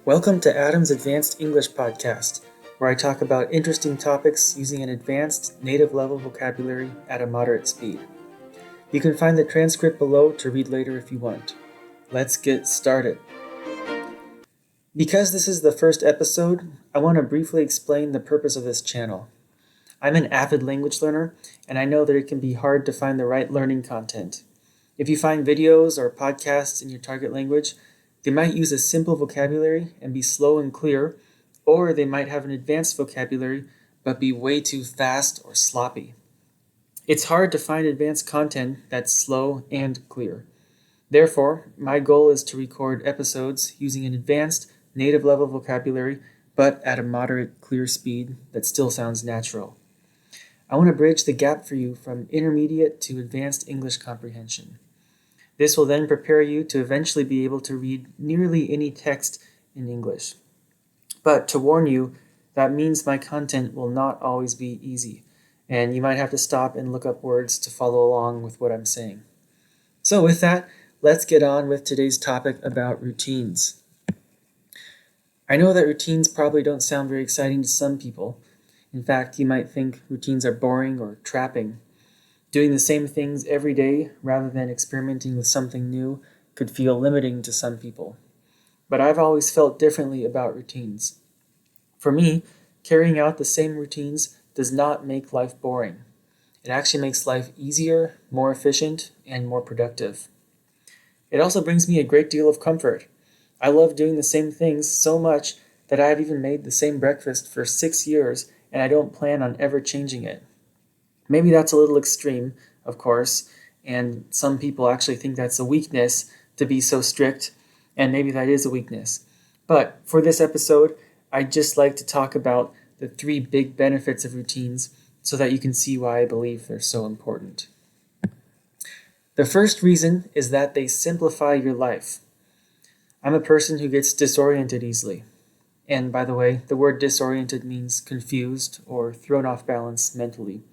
Welcome to Adam's Advanced English Podcast, where I talk about interesting topics using an advanced native level vocabulary at a moderate speed. You can find the transcript below to read later if you want. Let's get started. Because this is the first episode, I want to briefly explain the purpose of this channel. I'm an avid language learner, and I know that it can be hard to find the right learning content. If you find videos or podcasts in your target language, they might use a simple vocabulary and be slow and clear, or they might have an advanced vocabulary but be way too fast or sloppy. It's hard to find advanced content that's slow and clear. Therefore, my goal is to record episodes using an advanced, native level vocabulary but at a moderate, clear speed that still sounds natural. I want to bridge the gap for you from intermediate to advanced English comprehension. This will then prepare you to eventually be able to read nearly any text in English. But to warn you, that means my content will not always be easy, and you might have to stop and look up words to follow along with what I'm saying. So with that, let's get on with today's topic about routines. I know that routines probably don't sound very exciting to some people. In fact, you might think routines are boring or trapping. Doing the same things every day rather than experimenting with something new could feel limiting to some people. But I've always felt differently about routines. For me, carrying out the same routines does not make life boring. It actually makes life easier, more efficient, and more productive. It also brings me a great deal of comfort. I love doing the same things so much that I've even made the same breakfast for 6 years and I don't plan on ever changing it. Maybe that's a little extreme, of course, and some people actually think that's a weakness to be so strict, and maybe that is a weakness. But for this episode, I'd just like to talk about the 3 big benefits of routines so that you can see why I believe they're so important. The first reason is that they simplify your life. I'm a person who gets disoriented easily. And by the way, the word disoriented means confused or thrown off balance mentally.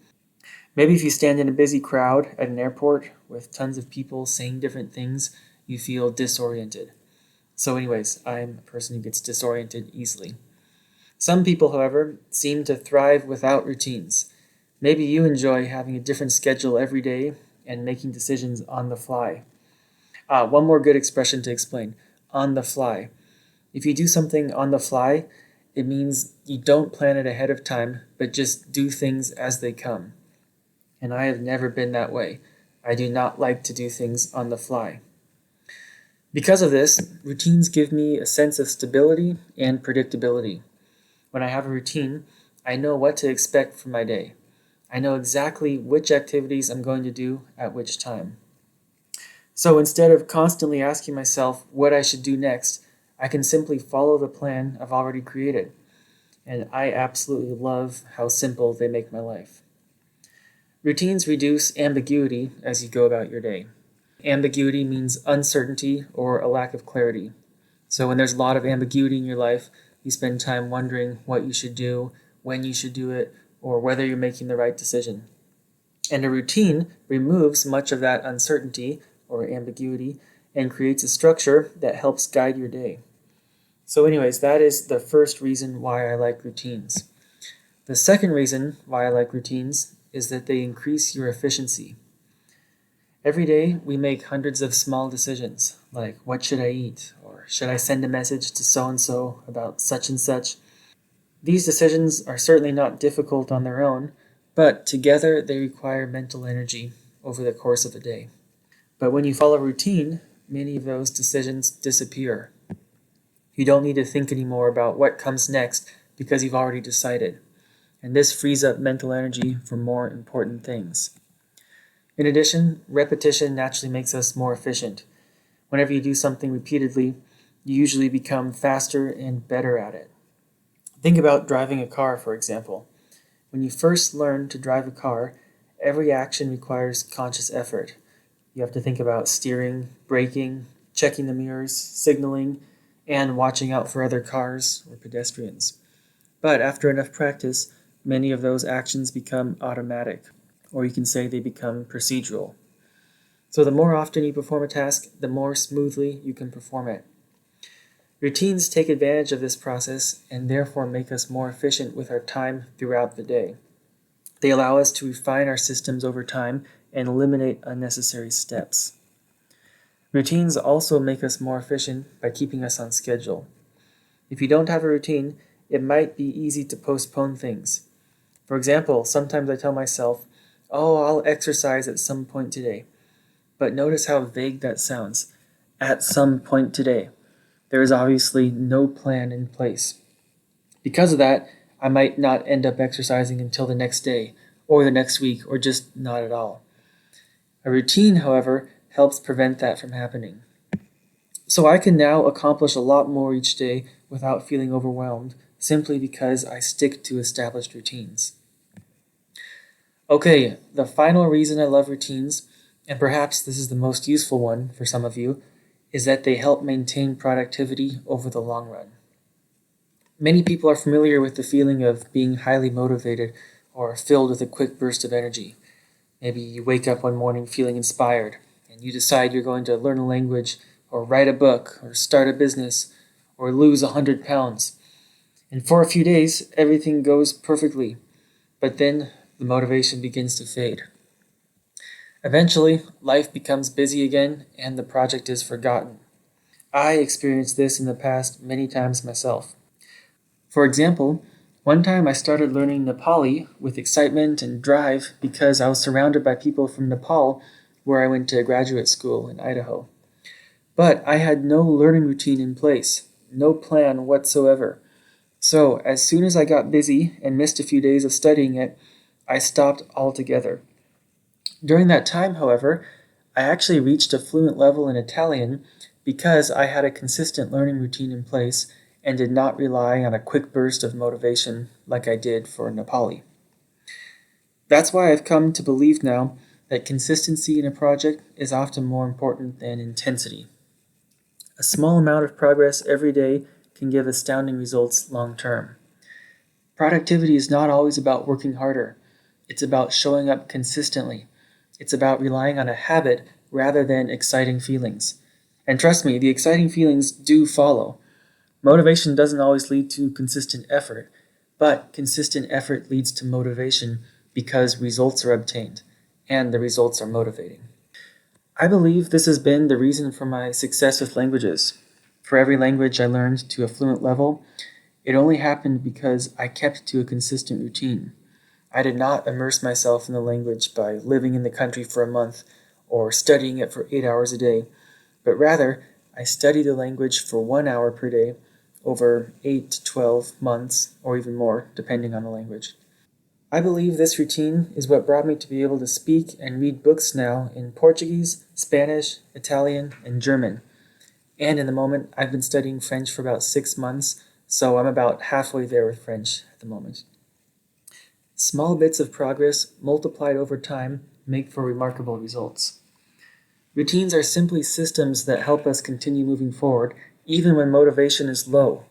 Maybe if you stand in a busy crowd at an airport with tons of people saying different things, you feel disoriented. So anyways, I'm a person who gets disoriented easily. Some people, however, seem to thrive without routines. Maybe you enjoy having a different schedule every day and making decisions on the fly. One more good expression to explain, on the fly. If you do something on the fly, it means you don't plan it ahead of time, but just do things as they come. And I have never been that way. I do not like to do things on the fly. Because of this, routines give me a sense of stability and predictability. When I have a routine, I know what to expect from my day. I know exactly which activities I'm going to do at which time. So instead of constantly asking myself what I should do next, I can simply follow the plan I've already created. And I absolutely love how simple they make my life. Routines reduce ambiguity as you go about your day. Ambiguity means uncertainty or a lack of clarity. So when there's a lot of ambiguity in your life, you spend time wondering what you should do, when you should do it, or whether you're making the right decision. And a routine removes much of that uncertainty or ambiguity and creates a structure that helps guide your day. So anyways, that is the first reason why I like routines. The second reason why I like routines is that they increase your efficiency. Every day we make hundreds of small decisions, like what should I eat, or should I send a message to so-and-so about such and such. These decisions are certainly not difficult on their own, but together they require mental energy over the course of a day. But when you follow routine, many of those decisions disappear. You don't need to think anymore about what comes next because you've already decided. And this frees up mental energy for more important things. In addition, repetition naturally makes us more efficient. Whenever you do something repeatedly, you usually become faster and better at it. Think about driving a car, for example. When you first learn to drive a car, every action requires conscious effort. You have to think about steering, braking, checking the mirrors, signaling, and watching out for other cars or pedestrians. But after enough practice, many of those actions become automatic, or you can say they become procedural. So the more often you perform a task, the more smoothly you can perform it. Routines take advantage of this process and therefore make us more efficient with our time throughout the day. They allow us to refine our systems over time and eliminate unnecessary steps. Routines also make us more efficient by keeping us on schedule. If you don't have a routine, it might be easy to postpone things. For example, sometimes I tell myself, "Oh, I'll exercise at some point today." But notice how vague that sounds. At some point today. There is obviously no plan in place. Because of that, I might not end up exercising until the next day, or the next week, or just not at all. A routine, however, helps prevent that from happening. So I can now accomplish a lot more each day without feeling overwhelmed, simply because I stick to established routines. Okay, the final reason I love routines, and perhaps this is the most useful one for some of you, is that they help maintain productivity over the long run. Many people are familiar with the feeling of being highly motivated or filled with a quick burst of energy. Maybe you wake up one morning feeling inspired, and you decide you're going to learn a language, or write a book, or start a business, or lose 100 pounds. And for a few days, everything goes perfectly, but then the motivation begins to fade. Eventually, life becomes busy again, and the project is forgotten. I experienced this in the past many times myself. For example, one time I started learning Nepali with excitement and drive because I was surrounded by people from Nepal where I went to graduate school in Idaho. But I had no learning routine in place, no plan whatsoever. So as soon as I got busy and missed a few days of studying it, I stopped altogether. During that time, however, I actually reached a fluent level in Italian because I had a consistent learning routine in place and did not rely on a quick burst of motivation like I did for Nepali. That's why I've come to believe now that consistency in a project is often more important than intensity. A small amount of progress every day can give astounding results long term. Productivity is not always about working harder. It's about showing up consistently. It's about relying on a habit rather than exciting feelings. And trust me, the exciting feelings do follow. Motivation doesn't always lead to consistent effort, but consistent effort leads to motivation because results are obtained, and the results are motivating. I believe this has been the reason for my success with languages. For every language I learned to a fluent level, it only happened because I kept to a consistent routine. I did not immerse myself in the language by living in the country for a month or studying it for 8 hours a day, but rather I studied the language for 1 hour per day over 8 to 12 months or even more, depending on the language. I believe this routine is what brought me to be able to speak and read books now in Portuguese, Spanish, Italian, and German. And in the moment, I've been studying French for about 6 months, so I'm about halfway there with French at the moment. Small bits of progress multiplied over time make for remarkable results. Routines are simply systems that help us continue moving forward even when motivation is low.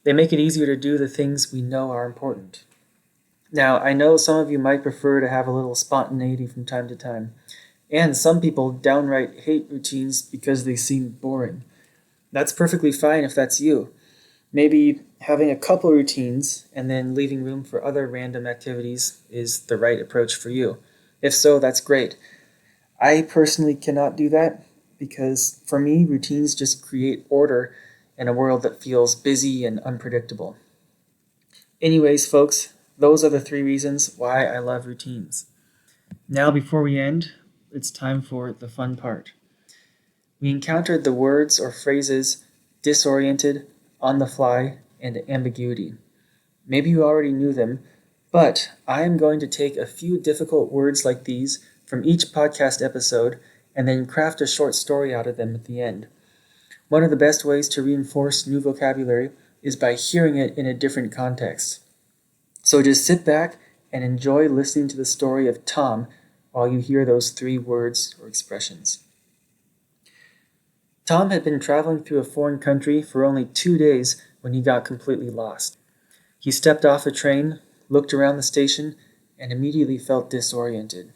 They make it easier to do the things we know are important. Now, I know some of you might prefer to have a little spontaneity from time to time, and some people downright hate routines because they seem boring. That's perfectly fine if that's you. Maybe having a couple routines and then leaving room for other random activities is the right approach for you. If so, that's great. I personally cannot do that because for me, routines just create order in a world that feels busy and unpredictable. Anyways, folks, those are the 3 reasons why I love routines. Now, before we end, it's time for the fun part. We encountered the words or phrases disoriented, on the fly, and ambiguity. Maybe you already knew them, but I am going to take a few difficult words like these from each podcast episode and then craft a short story out of them at the end. One of the best ways to reinforce new vocabulary is by hearing it in a different context. So just sit back and enjoy listening to the story of Tom while you hear those 3 words or expressions. Tom had been traveling through a foreign country for only 2 days when he got completely lost. He stepped off the train, looked around the station, and immediately felt disoriented.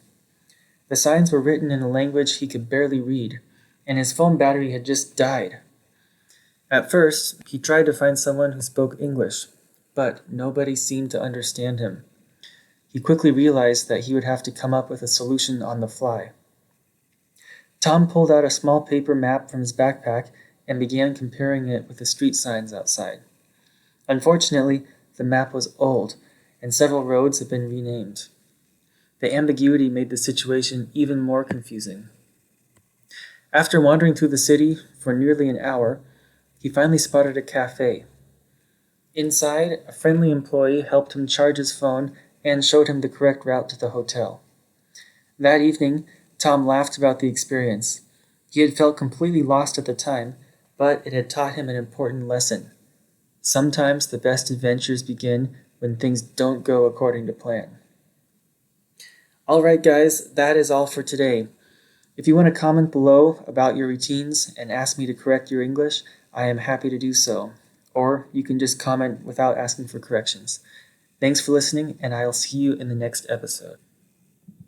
The signs were written in a language he could barely read, and his phone battery had just died. At first, he tried to find someone who spoke English, but nobody seemed to understand him. He quickly realized that he would have to come up with a solution on the fly. Tom pulled out a small paper map from his backpack and began comparing it with the street signs outside. Unfortunately, the map was old, and several roads had been renamed. The ambiguity made the situation even more confusing. After wandering through the city for nearly an hour, he finally spotted a cafe. Inside, a friendly employee helped him charge his phone and showed him the correct route to the hotel. That evening, Tom laughed about the experience. He had felt completely lost at the time, but it had taught him an important lesson. Sometimes the best adventures begin when things don't go according to plan. Alright guys, that is all for today. If you want to comment below about your routines and ask me to correct your English, I am happy to do so. Or you can just comment without asking for corrections. Thanks for listening, and I'll see you in the next episode.